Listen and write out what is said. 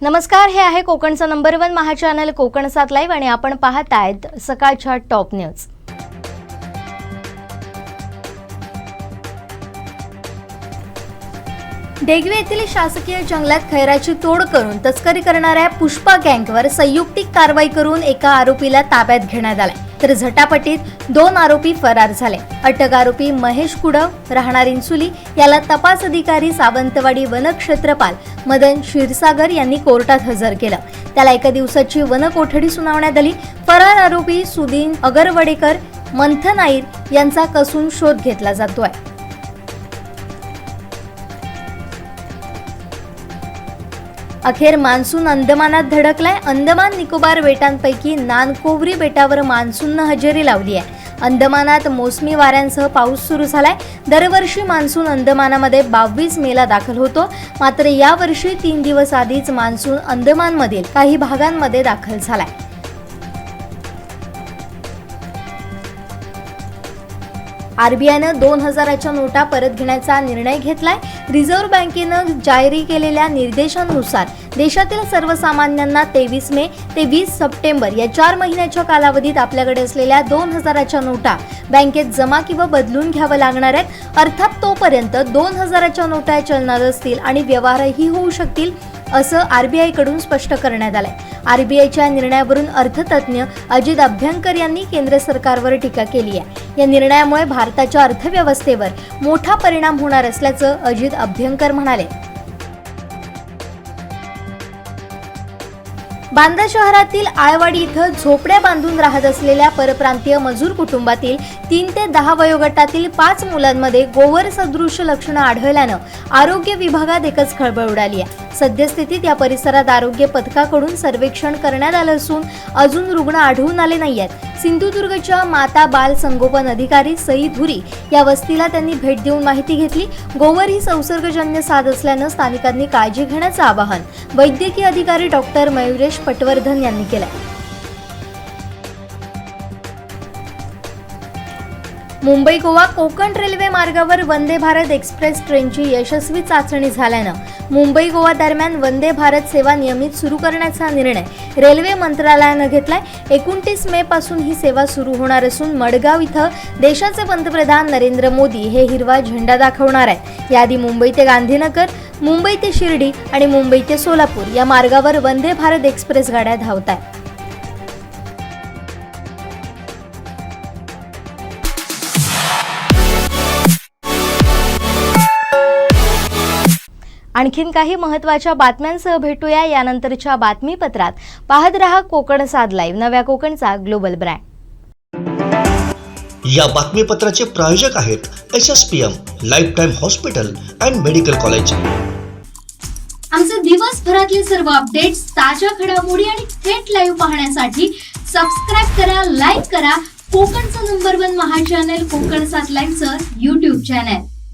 नमस्कार, हे आहे कोकणचा नंबर 1 महा चॅनल कोकण 7 लाईव्ह आणि आपण पाहत आहात सकाळच्या टॉप न्यूज। देगवे येथील शासकीय जंगलात खैराची तोड करून तस्करी करणाऱ्या पुष्पा गँगवर संयुक्तिक कारवाई करून एका आरोपीला ताब्यात घेण्यात आले, तर झटापटीत 2 आरोपी फरार झाले। अटक आरोपी महेश कुडव राहणार इंसुली याला तपास अधिकारी सावंतवाडी वनक्षेत्रपाल मदन क्षीरसागर यांनी कोर्टात हजर केलं। त्याला 1 दिवसाची वनकोठडी सुनावण्यात आली। फरार आरोपी सुदीन अगरवडेकर मंथन आईर यांचा कसून शोध घेतला जातोय। अखेर मान्सून अंदमानात धडकलाय। अंदमान निकोबार बेटांपैकी नानकोवरी बेटावर मान्सूननं हजेरी लावली आहे। अंदमानात मोसमी वाऱ्यांसह पाऊस सुरू झालाय। दरवर्षी मान्सून अंदमानामध्ये 22 मेला दाखल होतो, मात्र यावर्षी 3 दिवस आधीच मान्सून अंदमानमधील काही भागांमध्ये दाखल झालाय। आरबीआयनं 2000च्या नोटा परत घेण्याचा निर्णय घेतलाय। रिझर्व्ह बँकेनं जारी केलेल्या निर्देशांनुसार देशातील सर्वसामान्यांना 23 मे ते 20 सप्टेंबर या 4 महिन्याच्या कालावधीत आपल्याकडे असलेल्या 2000च्या नोटा बँकेत जमा किंवा बदलून घ्यावं लागणार आहेत। अर्थात तोपर्यंत 2000च्या नोटा चलनात असतील आणि व्यवहारही होऊ शकतील, असं आरबीआयकडून स्पष्ट करण्यात आलंय। आरबीआयच्या निर्णयावरून अर्थतज्ञ अजित अभ्यंकर यांनी केंद्र सरकारवर टीका केली आहे। या निर्णयामुळे भारताच्या अर्थव्यवस्थेवर मोठा परिणाम होणार असल्याचं अजित अभ्यंकर म्हणाले। बांदा शहरातील आळवाडी इथं झोपड्या बांधून राहत असलेल्या परप्रांतीय मजूर कुटुंबातील 3 ते 10 वयोगटातील 5 मुलांमध्ये गोवर सदृश लक्षणं आढळल्यानं आरोग्य विभागात एकच खळबळ उडाली आहे। सद्यस्थितीत या परिसरात आरोग्य पथकाकडून सर्वेक्षण करण्यात आलं असून अजून रुग्ण आढळून आले नाहीयेत। सिंधुदुर्गच्या माता बाल संगोपन अधिकारी सई धुरी या वस्तीला त्यांनी भेट देऊन माहिती घेतली। गोवर ही संसर्गजन्य साथ असल्यानं स्थानिकांनी काळजी घेण्याचं आवाहन वैद्यकीय अधिकारी डॉक्टर मयुरेश पटवर्धन यांनी केलंय। मुंबई गोवा कोकण रेल्वे मार्गावर वंदे भारत एक्सप्रेस ट्रेनची यशस्वी चाचणी झाल्यानं मुंबई गोवा दरम्यान वंदे भारत सेवा नियमित सुरू करण्याचा निर्णय रेल्वे मंत्रालयानं घेतलाय। 29 मे पासून ही सेवा सुरू होणार असून मडगाव इथं देशाचे पंतप्रधान नरेंद्र मोदी हे हिरवा झेंडा दाखवणार आहेत। याआधी मुंबई ते गांधीनगर, मुंबई ते शिर्डी आणि मुंबई ते सोलापूर या मार्गावर वंदे भारत एक्सप्रेस गाड्या धावत आहेत। आणखीन काही महत्त्वाच्या बातम्यांसह भेटूया यानंतरच्या बातमीपत्रात। पाहत रहा कोकण 7 लाईव्ह, नव्या कोकणचा ग्लोबल ब्रँड। या बातमीपत्राचे प्रायोजक आहेत SSPM life time hospital and medical college. आमचे दिवसभरातले सर्व अपडेट्स, ताज्या घडामोडी आणि थेट लाईव्ह पाहण्यासाठी सबस्क्राइब करा, लाईक करा कोकणचा नंबर 1 महा चॅनल कोकण 7 लाईव्हचं YouTube चॅनल।